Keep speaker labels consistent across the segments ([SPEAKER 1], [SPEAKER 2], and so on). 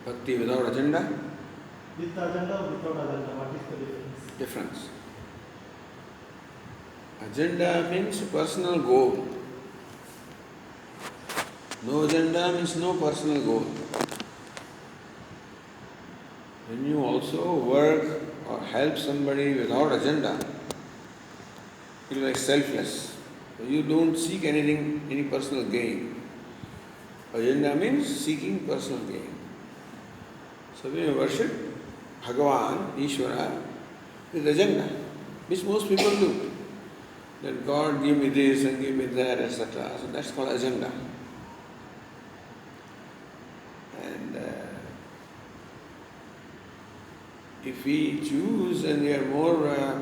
[SPEAKER 1] Bhakti without agenda?
[SPEAKER 2] With agenda or without agenda, what is the difference?
[SPEAKER 1] Difference. Agenda means personal goal. No agenda means no personal goal. When you also work or help somebody without agenda, it is like selfless. You don't seek anything, any personal gain. Agenda means seeking personal gain. So when you worship Bhagavan, Ishvara, with agenda, which most people do. That God give me this and give me that, etc. So that's called agenda. And if we choose and we are more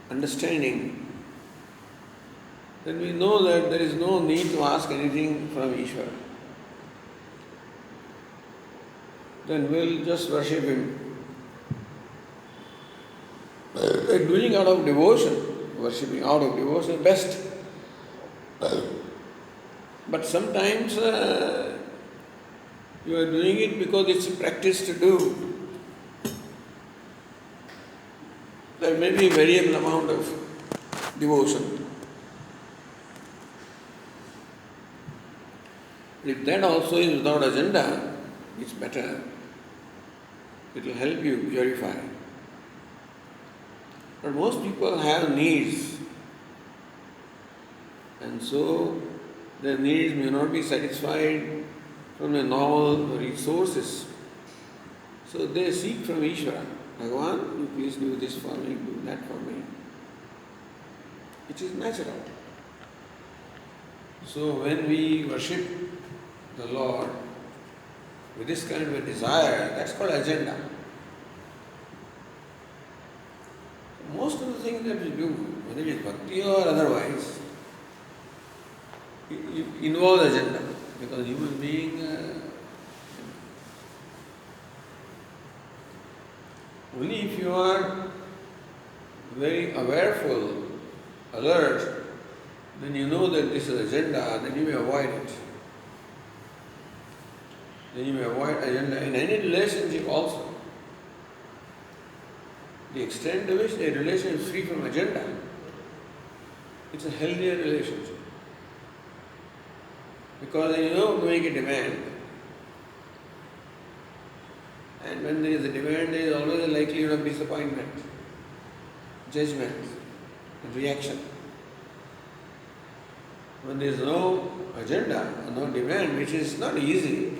[SPEAKER 1] understanding, then we know that there is no need to ask anything from Ishvara. Then we'll just worship Him. Doing out of devotion, worshipping out of devotion is best. But sometimes you are doing it because it's a practice to do. There may be a variable amount of devotion. If that also is without agenda, it's better. It will help you purify. But most people have needs, and so their needs may not be satisfied from the normal resources. So they seek from Ishvara, Bhagavan, you please do this for me, do that for me. It is natural. So when we worship the Lord with this kind of a desire, that's called agenda. Most of the things that we do, whether it is bhakti or otherwise, it involves agenda, because human being only if you are very awareful, alert, then you know that this is agenda, then you may avoid it. Then you may avoid agenda in any relationship also. The extent to which a relation is free from agenda, it's a healthier relationship. Because you know to make a demand. And when there is a demand, there is always a likelihood of disappointment, judgment, and reaction. When there is no agenda, no demand, which is not easy,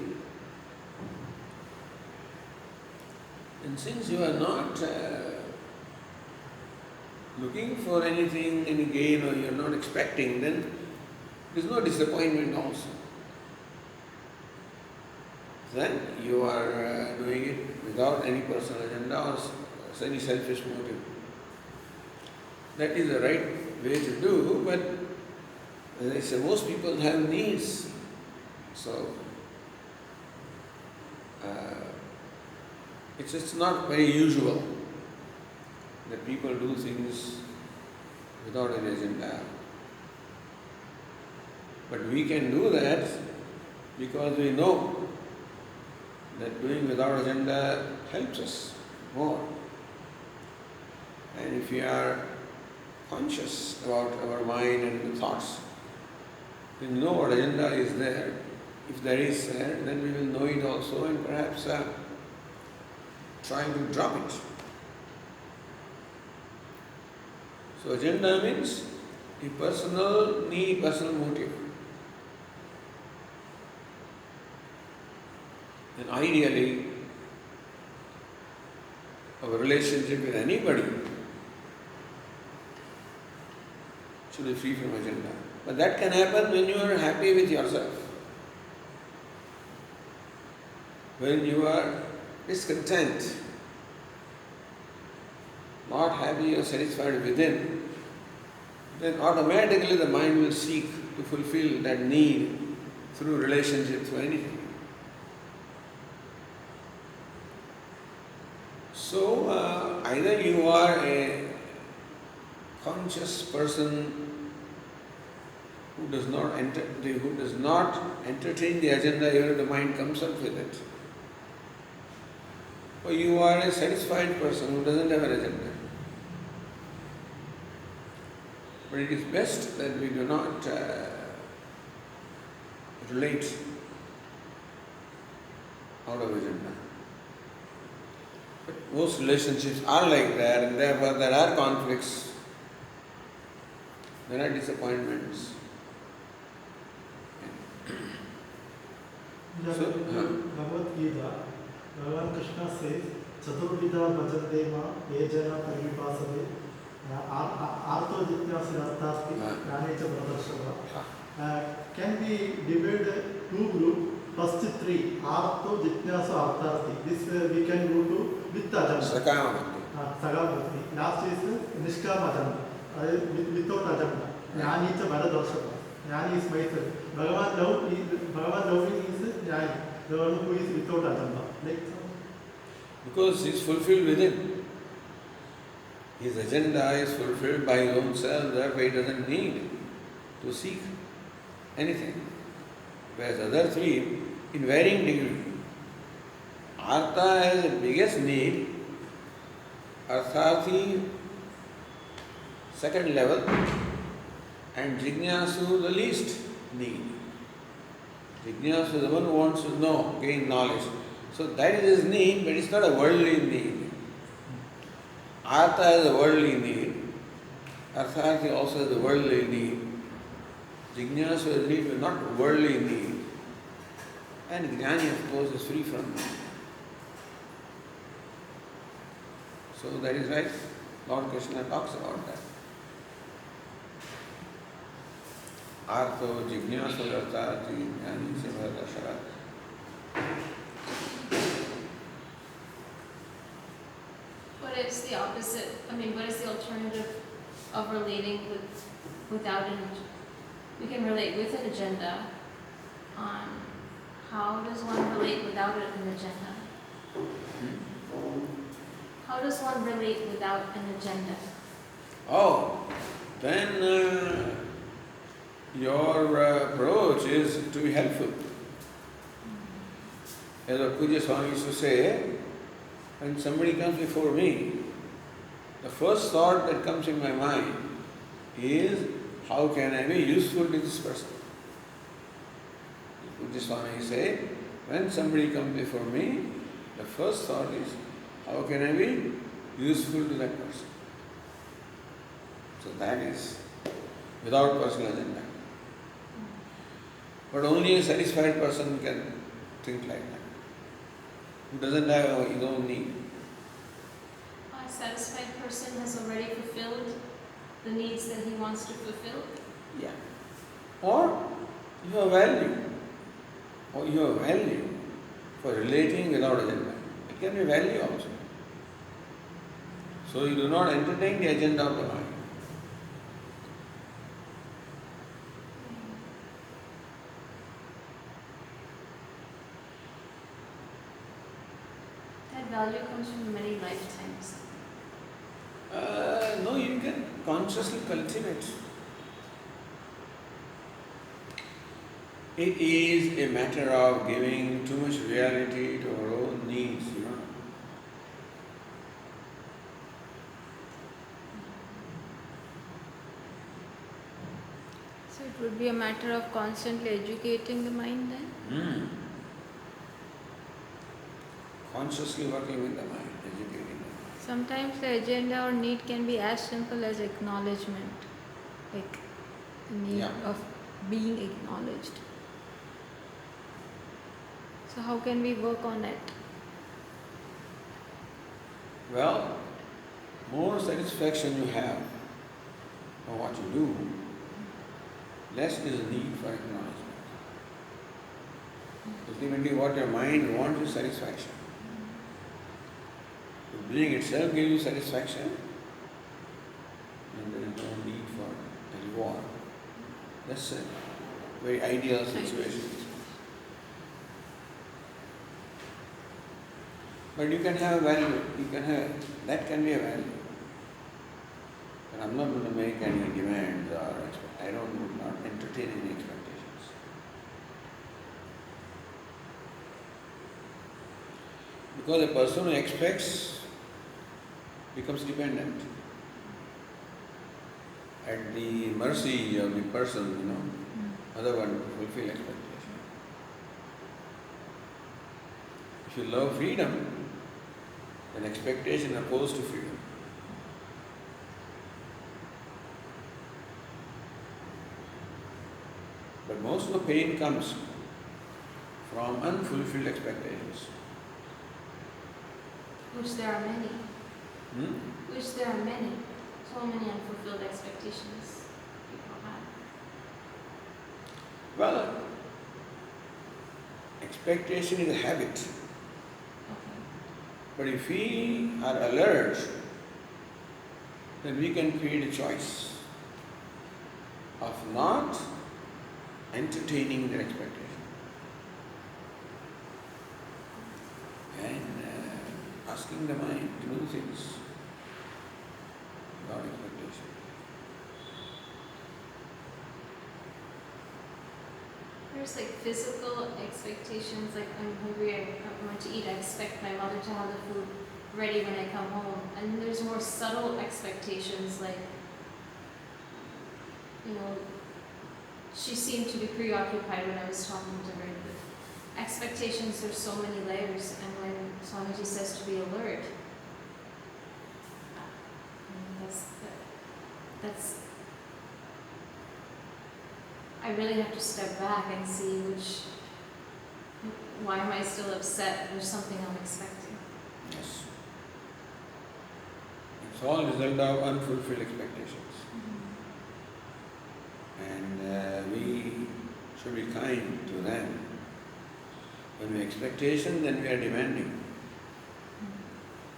[SPEAKER 1] and since you are not looking for anything, any gain, or you are not expecting, then there is no disappointment also. Then you are doing it without any personal agenda or any selfish motive. That is the right way to do, but as I say, most people have needs. So it's not very usual that people do things without an agenda. But we can do that because we know that doing without agenda helps us more. And if we are conscious about our mind and the thoughts, we know what agenda is there. If there is there, then we will know it also and perhaps try to drop it. So agenda means a personal need, personal motive. And ideally, our relationship with anybody should be free from agenda. But that can happen when you are happy with yourself. When you are discontent, not happy or satisfied within, then automatically the mind will seek to fulfill that need through relationship, through anything. So either you are a conscious person who does not entertain the agenda even if the mind comes up with it. Or you are a satisfied person who doesn't have an agenda. But it is best that we do not relate out of agenda. But most relationships are like that, and therefore there are conflicts, there are disappointments.
[SPEAKER 2] Bhagavad Gita, Bhagavan Krishna says, Chaturvida bhajante ma yejana parivipasave artho jityasya arthasti jnanecha pradarshava. Can we divide two groups? First three, artho jityasu arthasti. This we can go to with agenda. Sagamati. Last is nishkam agenda, without agenda. Jnanecha pradarshava. Jnani is myself. Bhagavan loving is Jnani, the one who is without agenda.
[SPEAKER 1] Because he is fulfilled within. His agenda is fulfilled by his own self, therefore he doesn't need to seek anything. Whereas other three, in varying degree. Artha has the biggest need, Artharthi second level, and Jignasu the least need. Jignasu is the one who wants to know, gain knowledge. So that is his need, but it's not a worldly need. Artha has a worldly need. Artharthi also has a worldly need. Jignasu has a need, but not worldly need. And Jnani, of course, is free from that. So that is why Lord Krishna talks about that. Artho Jignasu Arthati Jnani Sivadashara.
[SPEAKER 3] What is the opposite? What is the alternative of relating without an agenda? We can relate with an agenda. How does one relate without an agenda? How does one relate without an agenda?
[SPEAKER 1] Oh, then your approach is to be helpful. As our Puja Swami used to say, when somebody comes before me, the first thought that comes in my mind is, how can I be useful to this person? Puja Swami say, when somebody comes before me, the first thought is, how can I be useful to that person? So that is without personal agenda. But only a satisfied person can think like that, who doesn't have his own need.
[SPEAKER 3] A satisfied person has already fulfilled the needs that he wants to fulfill?
[SPEAKER 1] Yeah. Or you have value. Or you have value for relating without agenda. It can be value also. So you do not entertain the agenda of the mind.
[SPEAKER 3] That value comes from many lifetimes.
[SPEAKER 1] No, you can consciously cultivate. It is a matter of giving too much reality to our own needs,
[SPEAKER 3] So it would be a matter of constantly educating the mind then?
[SPEAKER 1] Consciously working with the mind, educating the mind.
[SPEAKER 3] Sometimes the agenda or need can be as simple as acknowledgement, like the need of being acknowledged. So how can we work on it?
[SPEAKER 1] Well, more satisfaction you have for what you do, less is the need for acknowledgement. Ultimately, what your mind wants is satisfaction. If being itself gives you satisfaction, then there is no need for a reward. That's a very ideal situation. But you can have a value, that can be a value. But I'm not going to make any demands or I would not enter entertain any expectations. Because a person who expects becomes dependent at the mercy of the person, other one to fulfill expectation. If you love freedom, then expectation opposed to freedom. But most of the pain comes from unfulfilled expectations.
[SPEAKER 3] Which there are many.
[SPEAKER 1] Hmm?
[SPEAKER 3] Which there are many. So many unfulfilled expectations people have.
[SPEAKER 1] Well, expectation is a habit.
[SPEAKER 3] Okay.
[SPEAKER 1] But if we are alert, then we can create a choice of not entertaining their expectation and asking the mind to do things without expectation.
[SPEAKER 3] There's like physical expectations, like I'm hungry, I want to eat, I expect my mother to have the food ready when I come home. And then there's more subtle expectations, like, she seemed to be preoccupied when I was talking to her. But expectations, there's so many layers, and when Swamiji says to be alert, that's I really have to step back and see why am I still upset? There's something I'm expecting.
[SPEAKER 1] Yes. It's all result of unfulfilled expectations. And we should be kind to them. When we expectation, then we are demanding.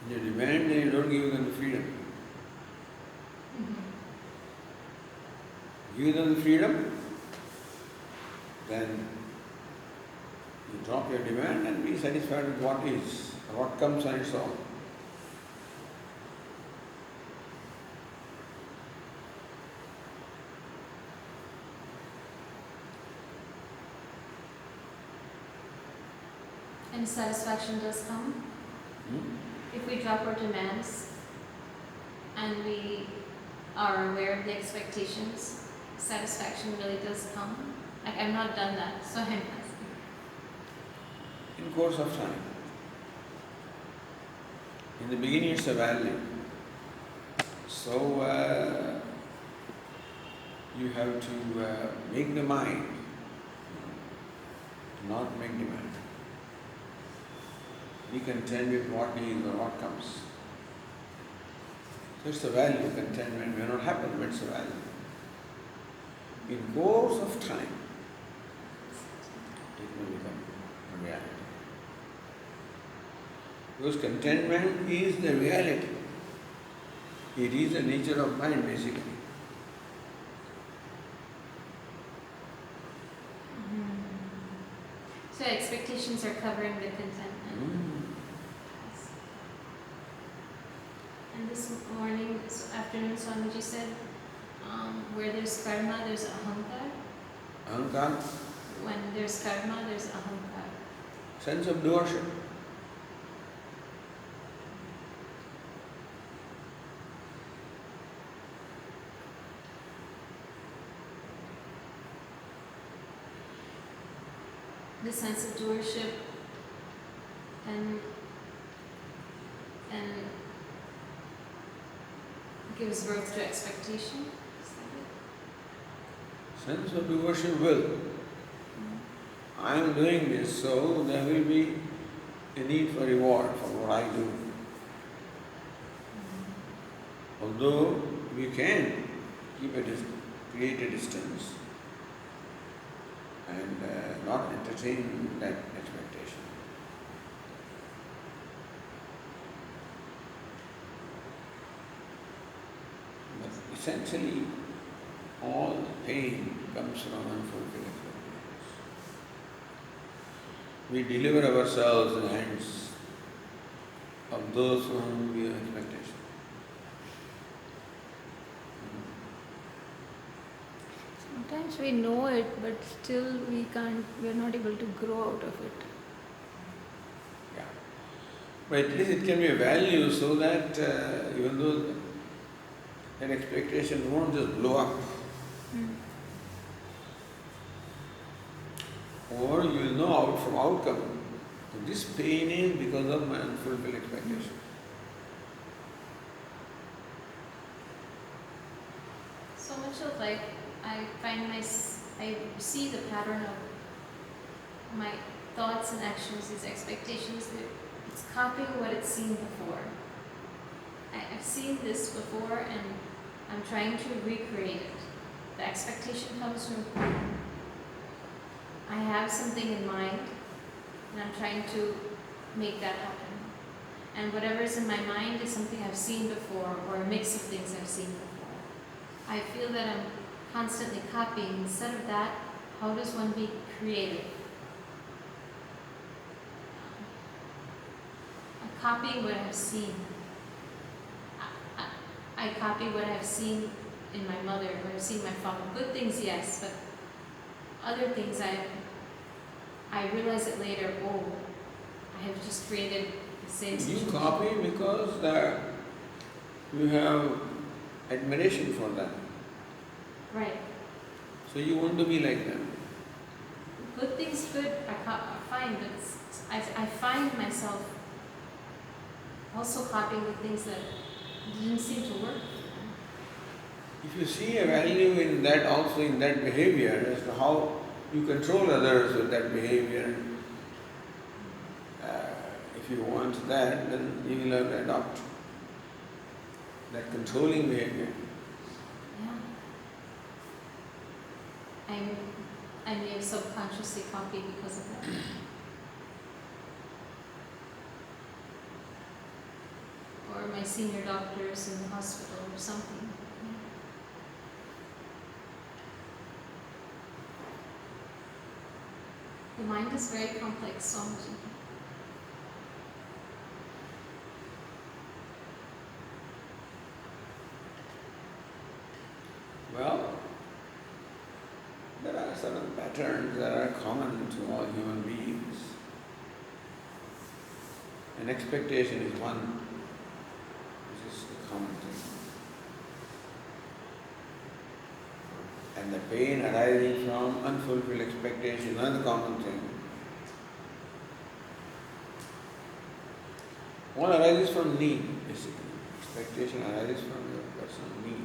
[SPEAKER 1] When you demand, then you don't give them the freedom. Give them the freedom, then you drop your demand and be satisfied with what is, what comes on its own.
[SPEAKER 3] And satisfaction does come if we drop our demands and we are aware of the expectations. Satisfaction really does come. Like, I've not done that, so I'm asking.
[SPEAKER 1] In course of time. In the beginning it's a value. So you have to make the mind, not make demand. Be content with what is or what comes. So it's a value. Contentment may not happen, but it's a value. In course of time, it will become a reality. Because contentment is the reality. It is the nature of mind, basically.
[SPEAKER 3] So expectations are covering the contentment. And this morning, afternoon, Swamiji said, where there's karma, there's ahankar.
[SPEAKER 1] Ahankar,
[SPEAKER 3] When there's karma, there's ahankar.
[SPEAKER 1] sense of doership.
[SPEAKER 3] The sense of doership and gives birth to expectation. Is that it?
[SPEAKER 1] Sense of doership will. I am doing this, so there will be a need for reward for what I do. Although we can keep create a distance and not entertain that expectation. But essentially, all pain comes from unfulfilled expectations. We deliver ourselves in the hands of those from whom we have expectation.
[SPEAKER 4] Sometimes we know it, but still we are not able to grow out of it.
[SPEAKER 1] Yeah. But at least it can be a value so that even though an expectation won't just blow up. Or you will know out from outcome. This pain is because of my unfulfilled expectation.
[SPEAKER 3] So much of life, I see the pattern of my thoughts and actions, these expectations, that it's copying what it's seen before. I've seen this before and I'm trying to recreate it. The expectation comes from I have something in mind and I'm trying to make that happen. And whatever's in my mind is something I've seen before or a mix of things I've seen before. I feel that I'm constantly copying. Instead of that, how does one be creative? I'm copying what I've seen. I copy what I've seen in my mother, what I've seen in my father. Good things, yes, but other things I realize it later, oh, I have just created the same situation.
[SPEAKER 1] You copy because you have admiration for them.
[SPEAKER 3] Right.
[SPEAKER 1] So you want to be like them.
[SPEAKER 3] Good things are fine, but I find myself also copying the things that didn't seem to work.
[SPEAKER 1] If you see a value in that, also in that behavior, as to how you control others with that behavior, if you want that, then you will have to adopt that controlling behavior.
[SPEAKER 3] Yeah. I may have subconsciously copied because of that. Or my senior doctors in the hospital or something. The mind is very complex, so much.
[SPEAKER 1] Well, there are certain patterns that are common to all human beings. An expectation is one, which is the common thing. And the pain arising from unfulfilled expectation is another common thing. One arises from need, basically. Expectation arises from your personal need.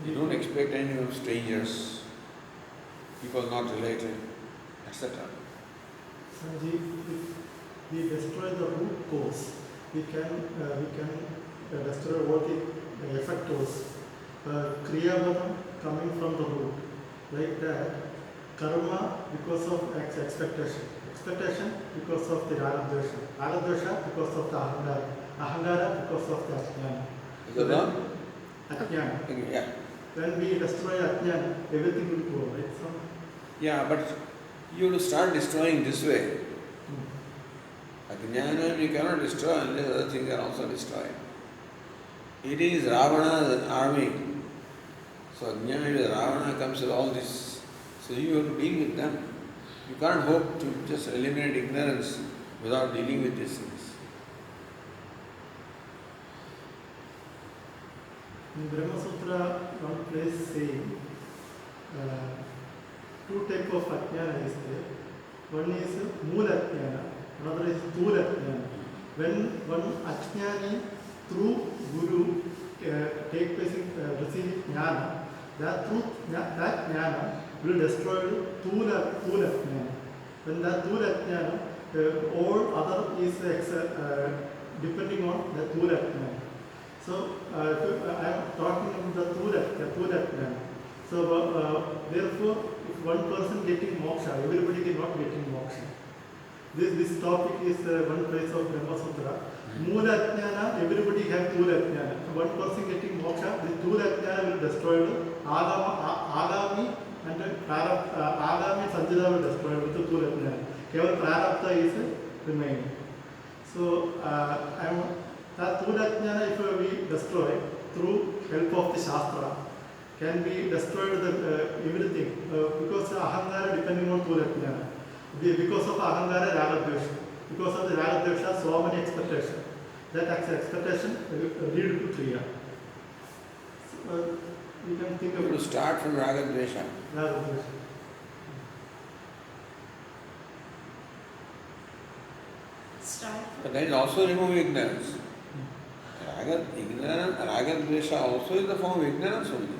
[SPEAKER 1] You don't expect anything from strangers, people not related, etc.
[SPEAKER 2] Sanjeev, if we destroy the root cause, we can destroy what the effect was. Kriya coming from the root, like that. Karma because of expectation, expectation because of the ragadvesha, ragadvesha because of the ahangara, ahangara because of the ajnana.
[SPEAKER 1] Is that wrong?
[SPEAKER 2] Ajnana.
[SPEAKER 1] Yeah.
[SPEAKER 2] When we destroy ajnana, everything will go, right? So,
[SPEAKER 1] Yeah, but you have to start destroying this way. Ajnana you cannot destroy unless other things are also destroyed. It is Ravana's army. So Ajnana with Ravana comes with all this. So you have to deal with them. You can't hope to just eliminate ignorance without dealing with these things.
[SPEAKER 2] in Brahma Sutra, one place saying, two types of ajnana is there. One is Moola Ajnana, another is Tula Ajnana. When one ajnani through Guru take place in receiving jnana, that jnana will destroy Tula Ajnana. When that Tula Ajnana, all other is depending on the Tula Ajnana. So I am talking about the Tula Ajnana. So therefore, if one person getting moksha, everybody is not getting moksha. This topic is one place of Brahma Sutra. Moola Ajnana, everybody have Tula Ajnana. One person getting moksha, the Tula Ajnana will destroy Agami and Agami Sanjita will destroy with the Tula Ajnana. Keval Prarabdha is remaining. So that Tula Ajnana, if we destroy, through help of the Shastra can be destroyed everything because Ahankara depending on Tulakjnana. Because of Ahankara, Ragadvesha. Because of the Ragadvesha, so many expectations. That expectation lead to Kriya. So, you can think
[SPEAKER 1] You have
[SPEAKER 2] about
[SPEAKER 1] to start from Raga Dvesha.
[SPEAKER 2] Ragadvesha.
[SPEAKER 3] Start.
[SPEAKER 1] But that is also remove ignorance. Raga Dvesha also is the form of ignorance only.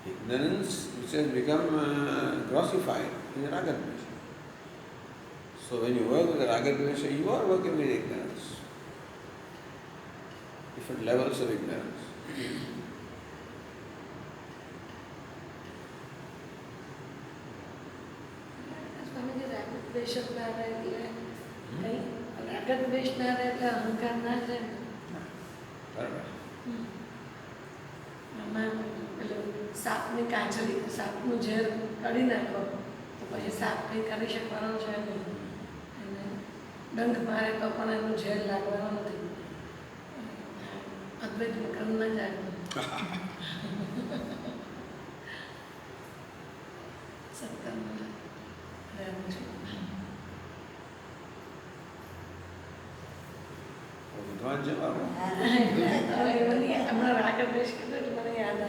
[SPEAKER 1] Ignorance which has become grossified is Raga Dvesha. So when you work with Raga Dvesha, you are working with ignorance. Different levels of ignorance.
[SPEAKER 5] Swamiji રાગદ્વેષ ના રહે એટલે કઈ રાગદ્વેષ ના રહે એટલે અહંકાર ના રહે ને.
[SPEAKER 1] બરાબર.
[SPEAKER 5] આમાં પેલું સાપની કાંચરી સાપનું ઝેર કાઢી નાખો તો પછી સાપ કંઈ કરી શકવાનો છે નહીં અને ડંખ મારે તો પણ એનું ઝેર લાગવાનો નથી. અદ્વૈત મકરમ ના જાય સત્કર્મ રહેવું છે.
[SPEAKER 1] વિદ્વાન છે બાબા.
[SPEAKER 5] હમણાં રાગદ્વેષ કીધું એટલે મને યાદ